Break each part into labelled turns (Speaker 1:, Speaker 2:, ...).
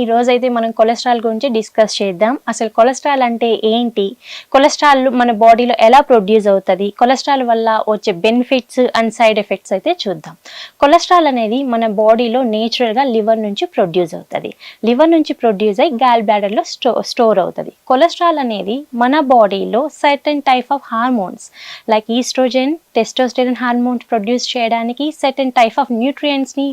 Speaker 1: ఈ రోజు అయితే మనం కొలెస్ట్రాల్ గురించి డిస్కస్ చేద్దాం. అసలు కొలెస్ట్రాల్ అంటే ఏంటి, కొలెస్ట్రాల్ మన బాడీలో ఎలా ప్రొడ్యూస్ అవుతుంది, కొలెస్ట్రాల్ వల్ల వచ్చే బెనిఫిట్స్ అండ్ సైడ్ ఎఫెక్ట్స్ అయితే చూద్దాం. కొలెస్ట్రాల్ అనేది మన బాడీలో నేచురల్గా లివర్ నుంచి ప్రొడ్యూస్ అవుతుంది. లివర్ నుంచి ప్రొడ్యూస్ అయ్యి గాల్ బ్లాడర్లో స్టోర్ అవుతుంది. కొలెస్ట్రాల్ అనేది మన బాడీలో certain type of hormones like oestrogen, testosterone hormones produce చేయడానికి, సర్టెన్ టైప్ ఆఫ్ న్యూట్రియంట్స్ని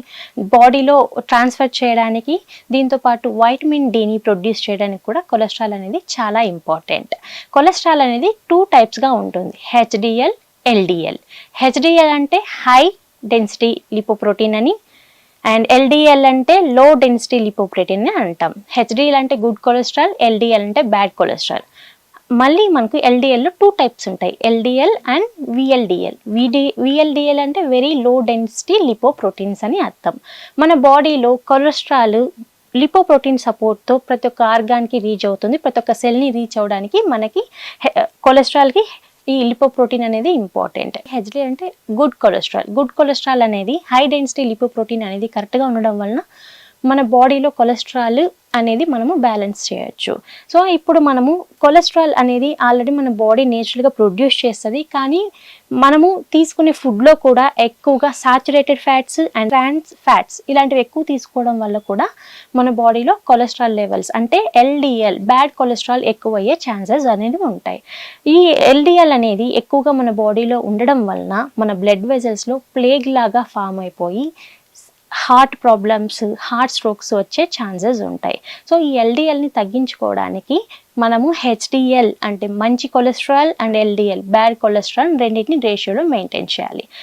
Speaker 1: బాడీలో ట్రాన్స్ఫర్ చేయడానికి, దీంతో పాటు వైటమిన్ డిని ప్రొడ్యూస్ చేయడానికి కూడా కొలెస్ట్రాల్ అనేది చాలా ఇంపార్టెంట్. కొలెస్ట్రాల్ అనేది 2 టైప్స్గా ఉంటుంది, హెచ్డిఎల్, ఎల్డిఎల్. హెచ్డిఎల్ అంటే హై డెన్సిటీ లిపోప్రోటీన్ అని, అండ్ ఎల్డిఎల్ అంటే లో డెన్సిటీ లిపోప్రోటీన్ అని అంటాం. హెచ్డిఎల్ అంటే గుడ్ కొలెస్ట్రాల్, ఎల్డిఎల్ అంటే బ్యాడ్ కొలెస్ట్రాల్. మళ్ళీ మనకు ఎల్డిఎల్లో 2 టైప్స్ ఉంటాయి, ఎల్డిఎల్ అండ్ విఎల్డిఎల్. విఎల్డిఎల్ అంటే వెరీ లో డెన్సిటీ లిపోప్రోటీన్స్ అని అర్థం. మన బాడీలో కొలెస్ట్రాల్ లిపోప్రోటీన్ సపోర్ట్తో ప్రతి ఒక్క ఆర్గాన్కి రీచ్ అవుతుంది. ప్రతి ఒక్క సెల్ని రీచ్ అవ్వడానికి మనకి కొలెస్ట్రాల్కి ఈ లిపోప్రోటీన్ అనేది ఇంపార్టెంట్. హెచ్డిఎల్ అంటే గుడ్ కొలెస్ట్రాల్. గుడ్ కొలెస్ట్రాల్ అనేది హై డెన్సిటీ లిపోప్రోటీన్ అనేది కరెక్ట్గా ఉండడం వలన మన బాడీలో కొలెస్ట్రాల్ అనేది మనము బ్యాలెన్స్ చేయొచ్చు. సో ఇప్పుడు మనము కొలెస్ట్రాల్ అనేది ఆల్రెడీ మన బాడీ నేచురల్గా ప్రొడ్యూస్ చేస్తుంది, కానీ మనము తీసుకునే ఫుడ్లో కూడా ఎక్కువగా saturated fats and trans fats ఇలాంటివి ఎక్కువ తీసుకోవడం వల్ల కూడా మన బాడీలో కొలెస్ట్రాల్ లెవెల్స్ అంటే ఎల్డిఎల్ బ్యాడ్ కొలెస్ట్రాల్ ఎక్కువ అయ్యే ఛాన్సెస్ అనేవి ఉంటాయి. ఈ ఎల్డిఎల్ అనేది ఎక్కువగా మన బాడీలో ఉండడం వలన మన బ్లడ్ వెజల్స్లో ప్లేగ్ లాగా ఫామ్ అయిపోయి హార్ట్ ప్రాబ్లమ్స్, హార్ట్ స్ట్రోక్స్ వచ్చే ఛాన్సెస్ ఉంటాయి. సో ఈ ఎల్డిఎల్ని తగ్గించుకోవడానికి మనము హెచ్డిఎల్ అంటే మంచి cholesterol and LDL bad cholesterol రెండింటిని రేషియోలో మెయింటైన్ చేయాలి.